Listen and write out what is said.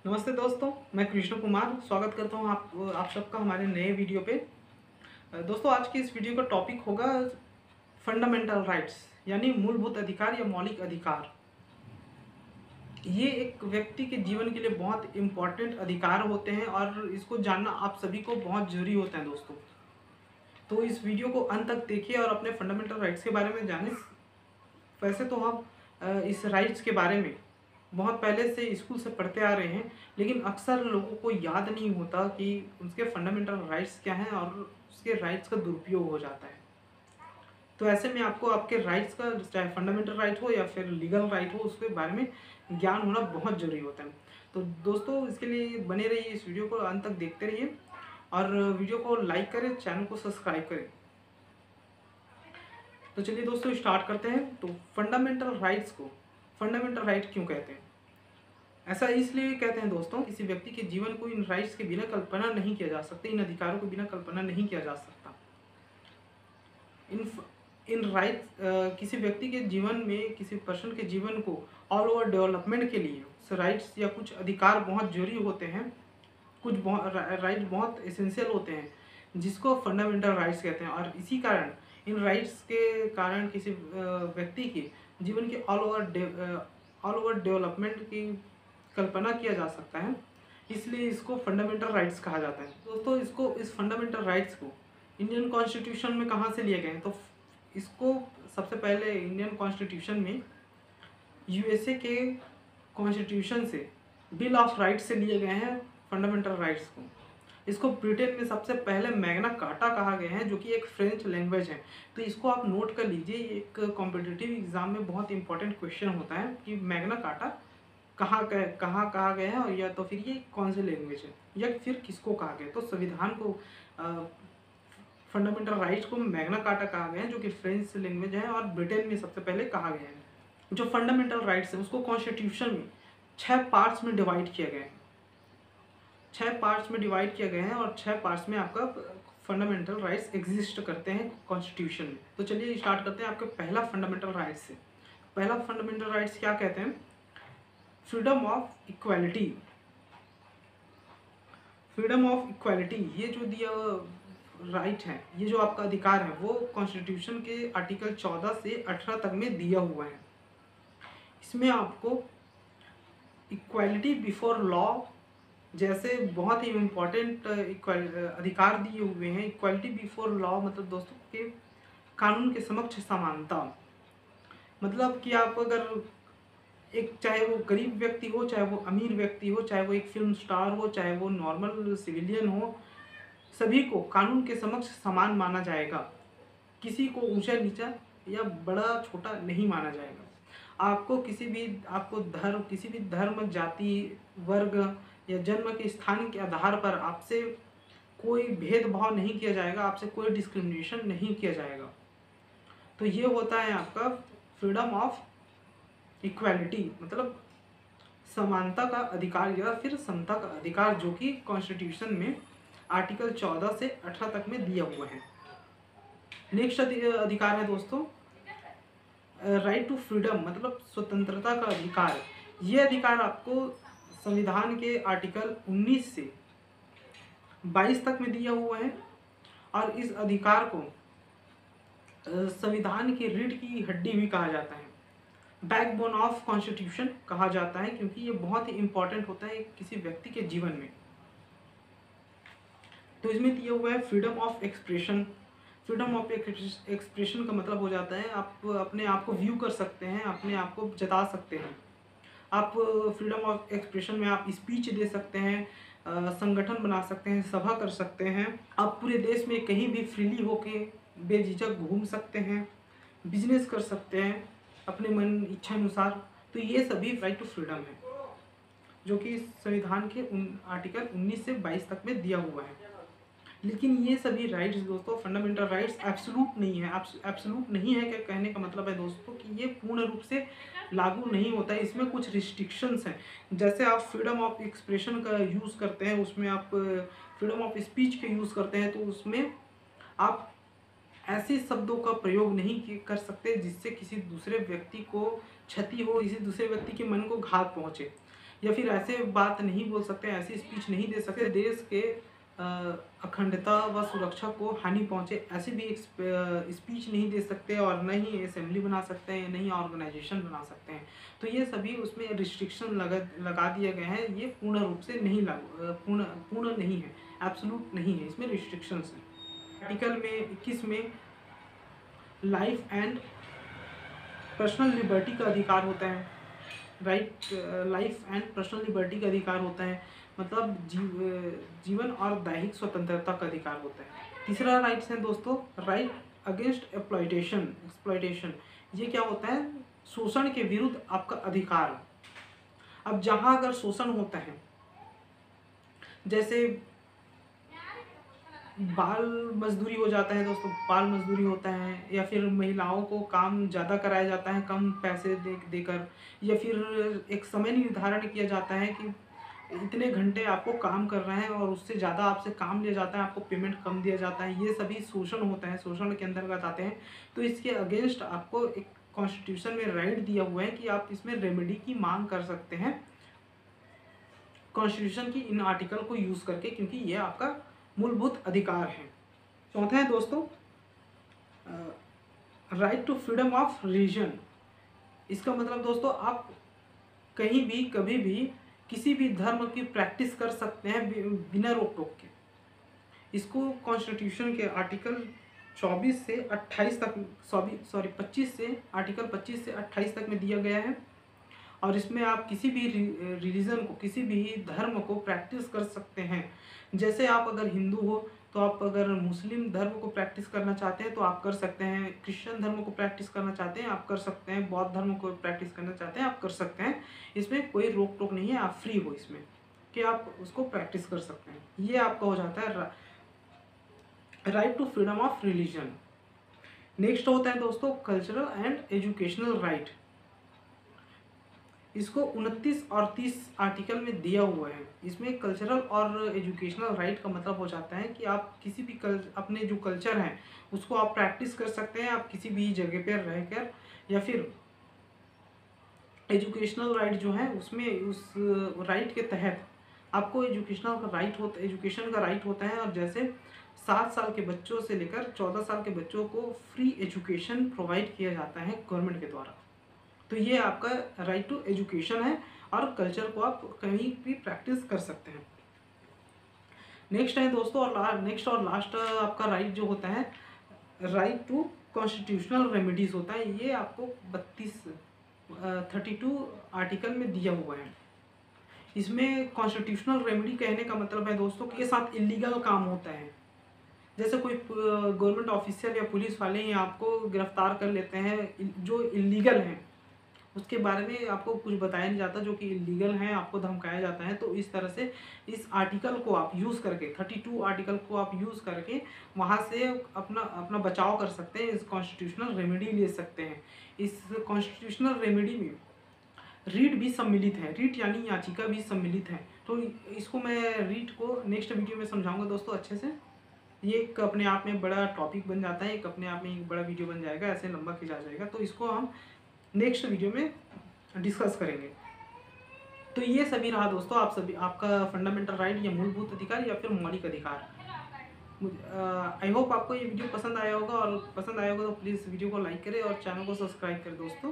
नमस्ते दोस्तों, मैं कृष्ण कुमार स्वागत करता हूं आप सबका हमारे नए वीडियो पे। दोस्तों, आज की इस वीडियो का टॉपिक होगा फंडामेंटल राइट्स, यानी मूलभूत अधिकार या मौलिक अधिकार। ये एक व्यक्ति के जीवन के लिए बहुत इम्पोर्टेंट अधिकार होते हैं और इसको जानना आप सभी को बहुत ज़रूरी होता है दोस्तों। तो इस वीडियो को अंत तक देखिए और अपने फंडामेंटल राइट्स के बारे में जानें। वैसे तो हम इस राइट्स के बारे में बहुत पहले से स्कूल से पढ़ते आ रहे हैं, लेकिन अक्सर लोगों को याद नहीं होता कि उसके फंडामेंटल राइट्स क्या हैं और उसके राइट्स का दुरुपयोग हो जाता है। तो ऐसे में आपको आपके राइट्स का, चाहे फंडामेंटल राइट हो या फिर लीगल राइट हो, उसके बारे में ज्ञान होना बहुत ज़रूरी होता है। तो दोस्तों, इसके लिए बने रहिए, इस वीडियो को अंत तक देखते रहिए और वीडियो को लाइक करें, चैनल को सब्सक्राइब करें। तो चलिए दोस्तों, स्टार्ट करते हैं। तो फंडामेंटल राइट्स को फंडामेंटल राइट क्यों कहते हैं? ऐसा इसलिए कहते हैं दोस्तों, किसी व्यक्ति के जीवन को इन राइट्स के बिना कल्पना नहीं किया जा सकता, इन अधिकारों के बिना कल्पना नहीं किया जा सकता। इन इन राइट्स किसी व्यक्ति के जीवन में, किसी पर्सन के जीवन को ऑल ओवर डेवलपमेंट के लिए राइट्स या कुछ अधिकार बहुत जरूरी होते हैं। कुछ राइट्स बहुत एसेंशियल होते हैं, जिसको फंडामेंटल राइट्स कहते हैं। और इसी कारण, इन राइट्स के कारण किसी व्यक्ति के जीवन के ऑल ओवर डेवलपमेंट की कल्पना किया जा सकता है, इसलिए इसको फंडामेंटल राइट्स कहा जाता है। दोस्तों, इस फंडामेंटल राइट्स को इंडियन कॉन्स्टिट्यूशन में कहाँ से लिए गए हैं? तो इसको सबसे पहले इंडियन कॉन्स्टिट्यूशन में यूएसए के कॉन्स्टिट्यूशन से, बिल ऑफ राइट्स से लिए गए हैं फंडामेंटल राइट्स को। इसको ब्रिटेन में सबसे पहले मैग्ना कार्टा कहा गया है, जो कि एक फ्रेंच लैंग्वेज है। तो इसको आप नोट कर लीजिए, एक कॉम्पिटिटिव एग्जाम में बहुत इंपॉर्टेंट क्वेश्चन होता है कि मैग्ना कार्टा कहाँ कहा गया है, और या तो फिर ये कौन सी लैंग्वेज है, या फिर किसको कहा गया। तो संविधान को, फंडामेंटल राइट्स को मैग्ना कार्टा कहा गया है, जो कि फ्रेंच लैंग्वेज है और ब्रिटेन में सबसे पहले कहा गया है। जो फंडामेंटल राइट्स है उसको कॉन्स्टिट्यूशन में 6 पार्ट्स में डिवाइड किया गया है। 6 पार्ट्स में डिवाइड किया गया है और 6 पार्ट्स में आपका फंडामेंटल राइट्स एग्जिस्ट करते हैं कॉन्स्टिट्यूशन में। तो चलिए स्टार्ट करते हैं आपके पहला फंडामेंटल राइट्स से। पहला फंडामेंटल राइट्स क्या कहते हैं? Freedom of equality. Freedom of equality, ये जो दिया राइट है, ये जो आपका अधिकार है, वो कॉन्स्टिट्यूशन के आर्टिकल 14 से 18 तक में दिया हुआ है। इसमें आपको इक्वालिटी बिफोर लॉ जैसे बहुत ही इम्पोर्टेंट अधिकार दिए हुए हैं। इक्वालिटी बिफोर लॉ मतलब दोस्तों के कानून के समक्ष समानता। मतलब कि आप अगर एक, चाहे वो गरीब व्यक्ति हो, चाहे वो अमीर व्यक्ति हो, चाहे वो एक फिल्म स्टार हो, चाहे वो नॉर्मल सिविलियन हो, सभी को कानून के समक्ष समान माना जाएगा। किसी को ऊंचा नीचा या बड़ा छोटा नहीं माना जाएगा। आपको किसी भी धर्म, जाति, वर्ग या जन्म के स्थान के आधार पर आपसे कोई भेदभाव नहीं किया जाएगा, आपसे कोई डिस्क्रिमिनेशन नहीं किया जाएगा। तो ये होता है आपका फ्रीडम ऑफ इक्वालिटी, मतलब समानता का अधिकार या फिर समता का अधिकार, जो कि कॉन्स्टिट्यूशन में आर्टिकल 14 से 18 तक में दिया हुआ है। नेक्स्ट अधिकार है दोस्तों राइट टू फ्रीडम, मतलब स्वतंत्रता का अधिकार। ये अधिकार आपको संविधान के आर्टिकल 19 से 22 तक में दिया हुआ है। और इस अधिकार को संविधान की रीढ़ की हड्डी भी कहा जाता है, बैकबोन ऑफ कॉन्स्टिट्यूशन कहा जाता है, क्योंकि ये बहुत ही इंपॉर्टेंट होता है किसी व्यक्ति के जीवन में। तो इसमें दिया हुआ है freedom of expression. Freedom of expression का मतलब हो जाता है आप अपने आप को व्यू कर सकते हैं, अपने आप को जता सकते हैं। आप फ्रीडम ऑफ एक्सप्रेशन में आप स्पीच दे सकते हैं, संगठन बना सकते हैं, सभा कर सकते हैं। आप पूरे देश में कहीं भी फ्रीली होके बेझिझक घूम सकते हैं, बिजनेस कर सकते हैं अपने मन इच्छा अनुसार। तो ये सभी राइट टू फ्रीडम है, जो कि संविधान के आर्टिकल 19 से 22 तक में दिया हुआ है। लेकिन ये सभी राइट्स दोस्तों, फंडामेंटल राइट्स एब्सोल्यूट नहीं है। एब्सोल्यूट नहीं है क्या कहने का मतलब है दोस्तों कि ये पूर्ण रूप से लागू नहीं होता है। इसमें कुछ रिस्ट्रिक्शंस हैं। जैसे आप फ्रीडम ऑफ एक्सप्रेशन का यूज़ करते हैं, उसमें आप फ्रीडम ऑफ स्पीच का यूज़ करते हैं, तो उसमें आप ऐसे शब्दों का प्रयोग नहीं कर सकते जिससे किसी दूसरे व्यक्ति को क्षति हो, किसी दूसरे व्यक्ति के मन को घात पहुँचे। या फिर ऐसे बात नहीं बोल सकते, ऐसी स्पीच नहीं दे सकते देश के अखंडता व सुरक्षा को हानि पहुंचे, ऐसी भी एक स्पीच नहीं दे सकते, और न ही असेंबली बना सकते हैं, न ही ऑर्गेनाइजेशन बना सकते हैं। तो ये सभी उसमें रिस्ट्रिक्शन लगा दिए गए हैं। ये पूर्ण रूप से नहीं लागू, पूर्ण नहीं है, एब्सोल्यूट नहीं है, इसमें रिस्ट्रिक्शंस हैं। आर्टिकल में 21 में लाइफ एंड पर्सनल लिबर्टी का अधिकार होता है। Right, life and personal liberty का अधिकार होता है, मतलब जीवन और दैहिक स्वतंत्रता का अधिकार होता है। तीसरा राइट्स है दोस्तों, राइट अगेंस्ट एक्सप्लॉयटेशन। ये क्या होता है? शोषण के विरुद्ध आपका अधिकार। अब जहां अगर शोषण होता है, जैसे बाल मजदूरी हो जाता है दोस्तों, बाल मजदूरी होता है, या फिर महिलाओं को काम ज़्यादा कराया जाता है कम पैसे देकर, या फिर एक समय निर्धारण किया जाता है कि इतने घंटे आपको काम करना है और उससे ज़्यादा आपसे काम लिया जाता है, आपको पेमेंट कम दिया जाता है, ये सभी शोषण होता है, शोषण के अंतर्गत आते हैं। तो इसके अगेंस्ट आपको एक कॉन्स्टिट्यूशन में राइट दिया हुआ है कि आप इसमें रेमेडी की मांग कर सकते हैं कॉन्स्टिट्यूशन की इन आर्टिकल को यूज़ करके, क्योंकि ये आपका मूलभूत अधिकार है। चौथा है दोस्तों, right to freedom of religion. इसका मतलब दोस्तों, आप कहीं भी कभी भी किसी भी धर्म की प्रैक्टिस कर सकते हैं बिना रोक टोक के। इसको कॉन्स्टिट्यूशन के आर्टिकल 24 से 28 तक, 25 से आर्टिकल 25 से 28 तक में दिया गया है। और इसमें आप किसी भी रिलीजन को, किसी भी धर्म को प्रैक्टिस कर सकते हैं। जैसे आप अगर हिंदू हो तो आप अगर मुस्लिम धर्म को प्रैक्टिस करना चाहते हैं तो आप कर सकते हैं, क्रिश्चियन धर्म को प्रैक्टिस करना चाहते हैं आप कर सकते हैं, बौद्ध धर्म को प्रैक्टिस करना चाहते हैं आप कर सकते हैं। इसमें कोई रोक टोक नहीं है, आप फ्री हो इसमें कि आप उसको प्रैक्टिस कर सकते हैं। ये आपका हो जाता है right to freedom of religion. Next होता है दोस्तों कल्चरल एंड एजुकेशनल राइट। इसको 29 और 30 आर्टिकल में दिया हुआ है। इसमें कल्चरल और एजुकेशनल राइट का मतलब हो जाता है कि आप किसी भी अपने जो कल्चर हैं उसको आप प्रैक्टिस कर सकते हैं, आप किसी भी जगह पर रहकर। या फिर एजुकेशनल राइट जो है उसमें उस राइट के तहत आपको एजुकेशन का राइट होता है। और जैसे 7 साल के बच्चों से लेकर 14 साल के बच्चों को फ्री एजुकेशन प्रोवाइड किया जाता है गवर्नमेंट के द्वारा। तो ये आपका राइट टू एजुकेशन है और कल्चर को आप कहीं भी प्रैक्टिस कर सकते हैं। नेक्स्ट है दोस्तों, और लास्ट आपका राइट जो होता है राइट टू कॉन्स्टिट्यूशनल रेमेडीज होता है। ये आपको 32 आर्टिकल में दिया हुआ है। इसमें कॉन्स्टिट्यूशनल रेमेडी कहने का मतलब है दोस्तों के साथ इलीगल काम होता है। जैसे कोई गवर्नमेंट ऑफिसर या पुलिस वाले ही आपको गिरफ्तार कर लेते हैं जो इलीगल हैं, उसके बारे में आपको कुछ बताया नहीं जाता, जो कि इलीगल हैं, आपको धमकाया जाता है। तो इस तरह से इस आर्टिकल को आप यूज़ करके 32 आर्टिकल को आप यूज़ करके वहाँ से अपना बचाव कर सकते हैं, इस कॉन्स्टिट्यूशनल रेमेडी ले सकते हैं। इस कॉन्स्टिट्यूशनल रेमेडी में रीट भी सम्मिलित है, रीट यानी याचिका भी सम्मिलित है। तो इसको मैं रीट को नेक्स्ट वीडियो में समझाऊंगा दोस्तों अच्छे से। ये एक अपने आप में बड़ा टॉपिक बन जाता है, एक अपने आप में एक बड़ा वीडियो बन जाएगा, ऐसे लंबा खिंचा जाएगा। तो इसको हम नेक्स्ट वीडियो में डिस्कस करेंगे। तो ये सभी रहा दोस्तों आपका फंडामेंटल राइट या मूलभूत अधिकार या फिर मौलिक अधिकार। आई होप आपको ये वीडियो पसंद आया होगा, और पसंद आया होगा तो प्लीज़ वीडियो को लाइक करें और चैनल को सब्सक्राइब करें दोस्तों।